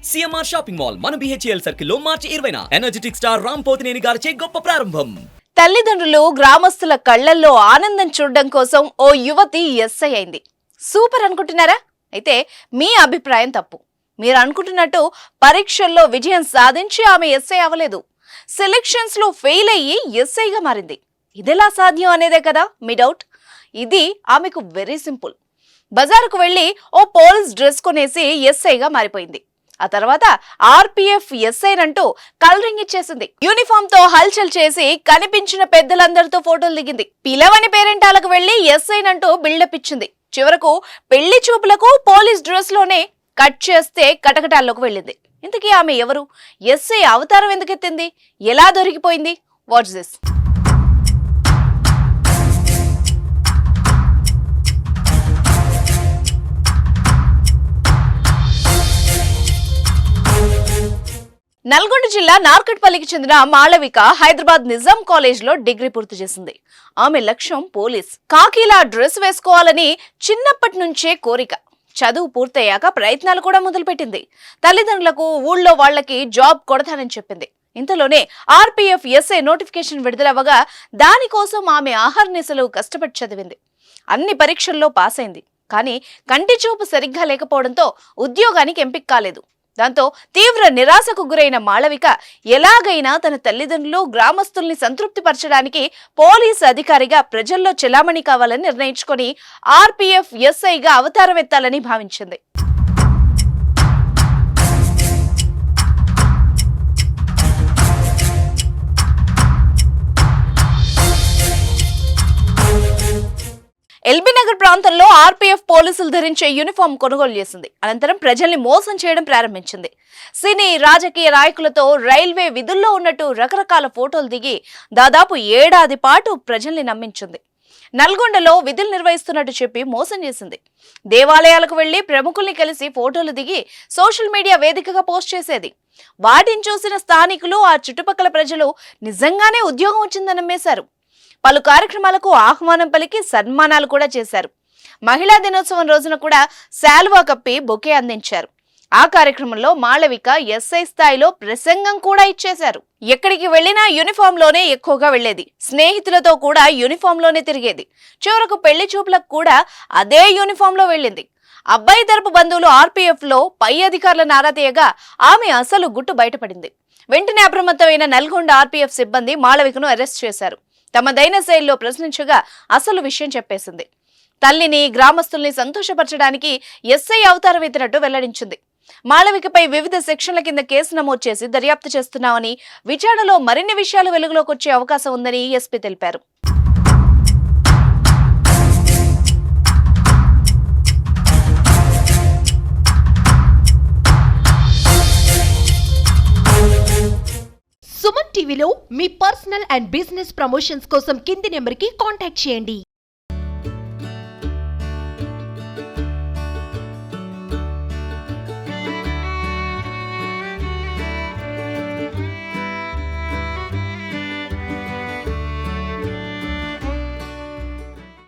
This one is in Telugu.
సిఎంఆర్ షాపింగ్ మాల్ మన బిహెచ్ఎల్ సర్కిల్ లో మార్చి 20న ఎనర్జెటిక్ స్టార్ రామ్ పోతినేని గారిచే గొప్ప ప్రారంభం. తల్లిదండ్రులు గ్రామస్తుల కళ్లల్లో ఆనందం చూడడం కోసం ఓ యువతి ఎస్ఐ అయింది. సూపర్ అనుకుంటున్నారా? అయితే మీ అభిప్రాయం తప్పు. మీరు అనుకుంటున్నట్టు పరీక్షల్లో విజయం సాధించి ఆమె ఎస్ఐ అవ్వలేదు. సెలక్షన్స్ లో ఫెయిల్ అయ్యి ఎస్ఐగా మారింది. ఇదెలా సాధ్యం అనేదే కదా మీ డౌట్. ఇది ఆమెకు వెరీ సింపుల్. బజారుకు వెళ్లి ఓ పోలీస్ డ్రెస్ కొనేసి ఎస్ఐగా మారిపోయింది. ఆ తర్వాత ఆర్పీఎఫ్ ఎస్ఐనంటూ కలరింగ్ ఇచ్చేసింది. యూనిఫామ్ తో హల్చల్ చేసి కనిపించిన పెద్దలందరితో ఫోటోలు దిగింది. పిలవని పేరెంటాలకు వెళ్లి ఎస్ఐనంటూ బిల్డప్ ఇచ్చింది. చివరకు పెళ్లి చూపులకు పోలీస్ డ్రెస్ లోనే కట్ చేస్తే కటకటాల్లోకి వెళ్ళింది. ఇంతకీ ఆమె ఎవరు? ఎస్ఐ అవతారం ఎందుకెత్తింది? ఎలా దొరికిపోయింది? What's this? నల్గొండ జిల్లా నార్కట్పల్లికి చెందిన మాళవిక హైదరాబాద్ నిజాం కాలేజ్ లో డిగ్రీ పూర్తి చేసింది. ఆమె లక్ష్యం పోలీస్. కాకిలా డ్రెస్ వేసుకోవాలని చిన్నప్పటి నుంచే కోరిక. చదువు పూర్తయ్యాక ప్రయత్నాలు కూడా మొదలుపెట్టింది. తల్లిదండ్రులకు ఊళ్ళో వాళ్లకి జాబ్ కొడతానని చెప్పింది. ఇంతలోనే ఆర్పీఎఫ్ ఎస్ఐ నోటిఫికేషన్ విడుదలవ్వగా దానికోసం ఆమె ఆహర్నిశలు కష్టపడి చదివింది. అన్ని పరీక్షల్లో పాస్ అయింది. కానీ కంటి చూపు సరిగ్గా లేకపోవడంతో ఉద్యోగానికి ఎంపిక కాలేదు. దాంతో తీవ్ర నిరాశకు గురైన మాళవిక ఎలాగైనా తన తల్లిదండ్రులు గ్రామస్తుల్ని సంతృప్తిపరచడానికి పోలీసు అధికారిగా ప్రజల్లో చెలామణి కావాలని నిర్ణయించుకొని ఆర్పీఎఫ్ ఎస్ఐగా అవతారం ఎత్తాలని భావించింది. ఎల్బీ నగర్ ప్రాంతంలో ఆర్పీఎఫ్ పోలీసులు ధరించే యూనిఫామ్ కొనుగోలు చేసింది. అనంతరం ప్రజల్ని మోసం చేయడం ప్రారంభించింది. సినీ రాజకీయ నాయకులతో రైల్వే విధుల్లో ఉన్నట్టు రకరకాల ఫోటోలు దిగి దాదాపు ఏడాది పాటు ప్రజల్ని నమ్మించింది. నల్గొండలో విధులు నిర్వహిస్తున్నట్టు చెప్పి మోసం చేసింది. దేవాలయాలకు వెళ్లి ప్రముఖుల్ని కలిసి ఫోటోలు దిగి సోషల్ మీడియా వేదికగా పోస్ట్ చేసేది. వాటిని చూసిన స్థానికులు, ఆ చుట్టుపక్కల ప్రజలు నిజంగానే ఉద్యోగం వచ్చిందని నమ్మేశారు. పలు కార్యక్రమాలకు ఆహ్వానం పలికి సన్మానాలు కూడా చేశారు. మహిళా దినోత్సవం రోజున కూడా శాల్వా కప్పి బొకే అందించారు. ఆ కార్యక్రమంలో మాళవిక ఎస్ఐ స్థాయిలో ప్రసంగం కూడా ఇచ్చేశారు. ఎక్కడికి వెళ్లినా యూనిఫామ్ లోనే ఎక్కువగా వెళ్లేది. స్నేహితులతో కూడా యూనిఫామ్ లోనే తిరిగేది. చివరకు పెళ్లి చూపులకు కూడా అదే యూనిఫామ్ లో వెళ్ళింది. అబ్బాయి తరపు బంధువులు ఆర్పీఎఫ్ లో పై అధికారుల నారా తీయగా ఆమె అసలు గుట్టు బయటపడింది. వెంటనే అప్రమత్తమైన నల్గొండ ఆర్పీఎఫ్ సిబ్బంది మాళవికను అరెస్ట్ చేశారు. తమదైన శైలిలో ప్రశ్నించగా అసలు విషయం చెప్పేసింది. తల్లిని, గ్రామస్తుల్ని సంతోషపరచడానికి ఎస్ఐ అవతారం ఎత్తినట్టు వెల్లడించింది. మాళవికపై వివిధ సెక్షన్ల కింద కేసు నమోదు చేసి దర్యాప్తు చేస్తున్నామని, విచారణలో మరిన్ని విషయాలు వెలుగులోకి వచ్చే అవకాశం ఉందని ఎస్పీ తెలిపారు. సుమన్ టీవీలో మీ పర్సనల్ అండ్ బిజినెస్ ప్రమోషన్స్ కోసం కింది నెంబర్కి కాంటాక్ట్ చేయండి.